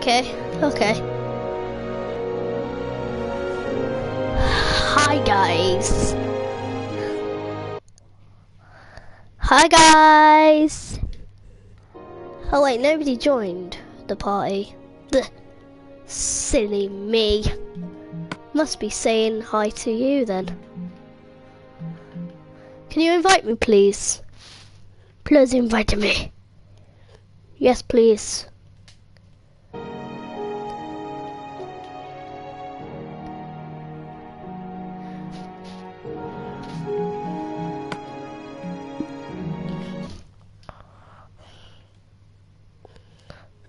Okay, okay. Hi guys. Hi guys. Oh wait, nobody joined the party. Blech. Silly me. Must be saying hi to you then. Can you invite me please? Please invite me. Yes please.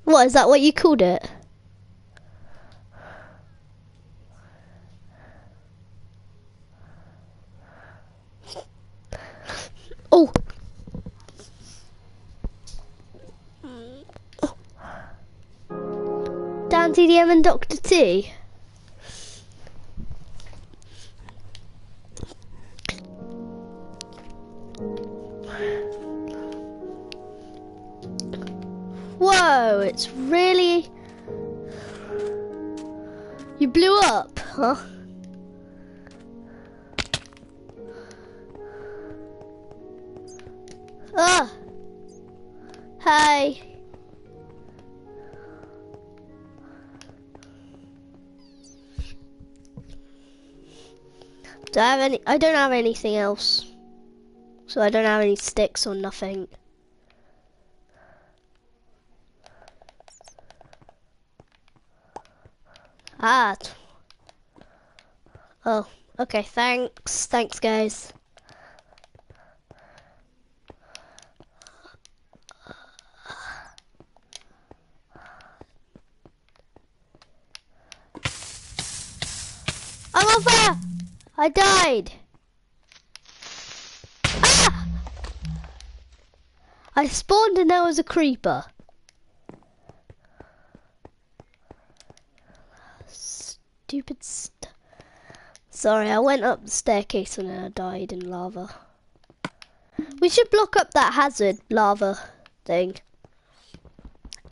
What, is that what you called it? Oh! Dan TDM and Dr. T? Whoa, it's really... You blew up, huh? Ah! Hi! Do I have any? I don't have anything else. So I don't have any sticks or nothing. Ah. Oh, okay, thanks. Thanks, guys. I'm on fire! I died. Ah! I spawned and there was a creeper. Stupid Sorry, I went up the staircase and then I died in lava. We should block up that hazard lava thing.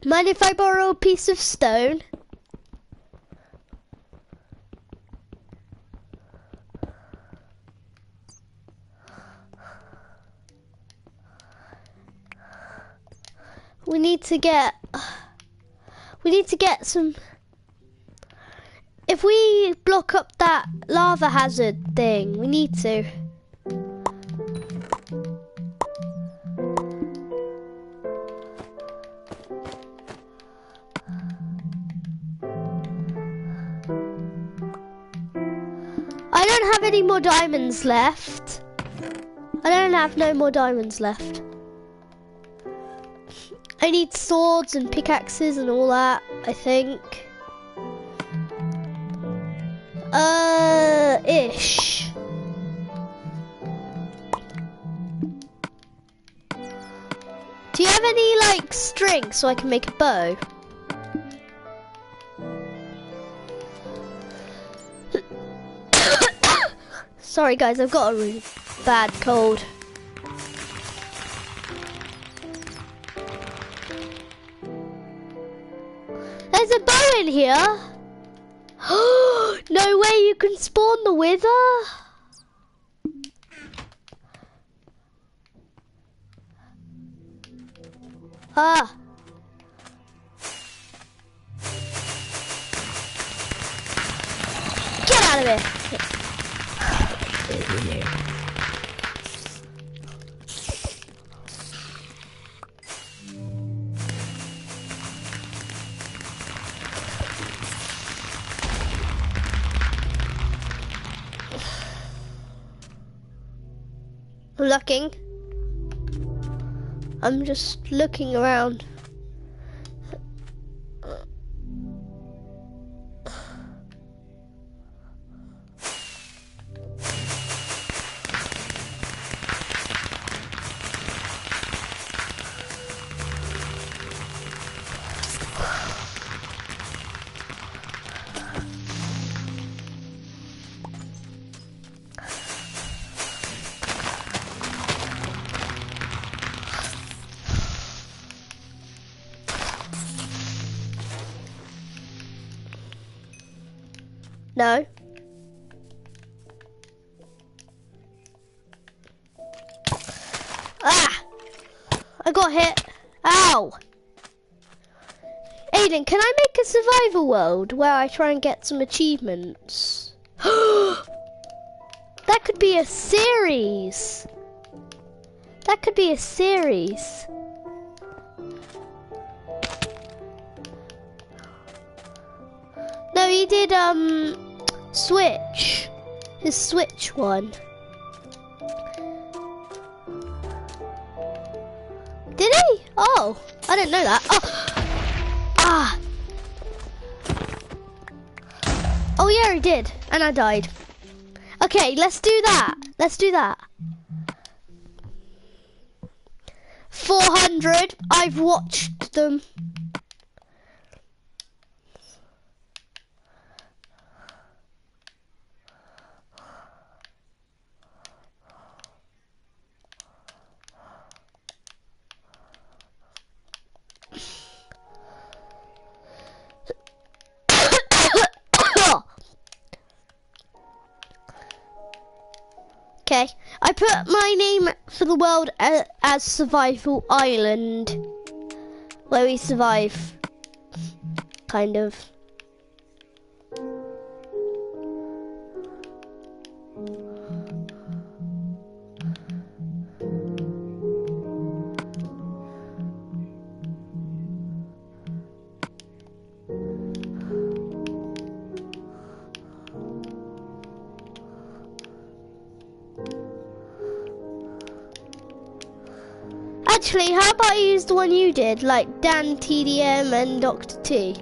Mind if I borrow a piece of stone? We need to get some. If we block up that lava hazard thing, we need to. I don't have any more diamonds left. I don't have no more diamonds left. I need swords and pickaxes and all that, I think. Ish. Do you have any, like, string so I can make a bow? Sorry guys, I've got a really bad cold. There's a bow in here. No way you can spawn the wither. Ah. Get out of here. I'm looking. I'm just looking around. No. Ah! I got hit. Ow! Aiden, can I make a survival world where I try and get some achievements? That could be a series. That could be a series. No, he did Switch. His Switch one. Did he? Oh, I didn't know that. Oh. Ah. Oh yeah, he did. And I died. Okay, let's do that. Let's do that. 400. I've watched them. Okay, I put my name for the world as Survival Island, where we survive, kind of. Actually, how about I use the one you did, like Dan, TDM, and Dr. T?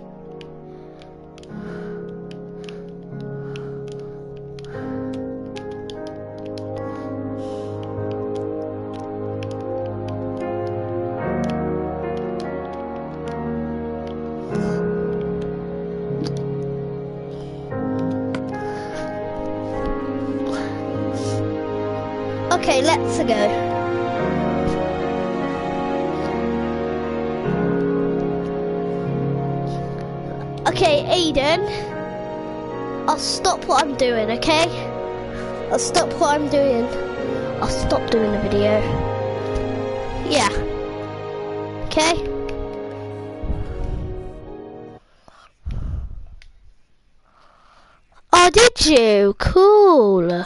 Okay, let's go. Okay, Aiden, I'll stop what I'm doing, okay? I'll stop what I'm doing. I'll stop doing the video. Yeah. Okay? Oh, did you? Cool.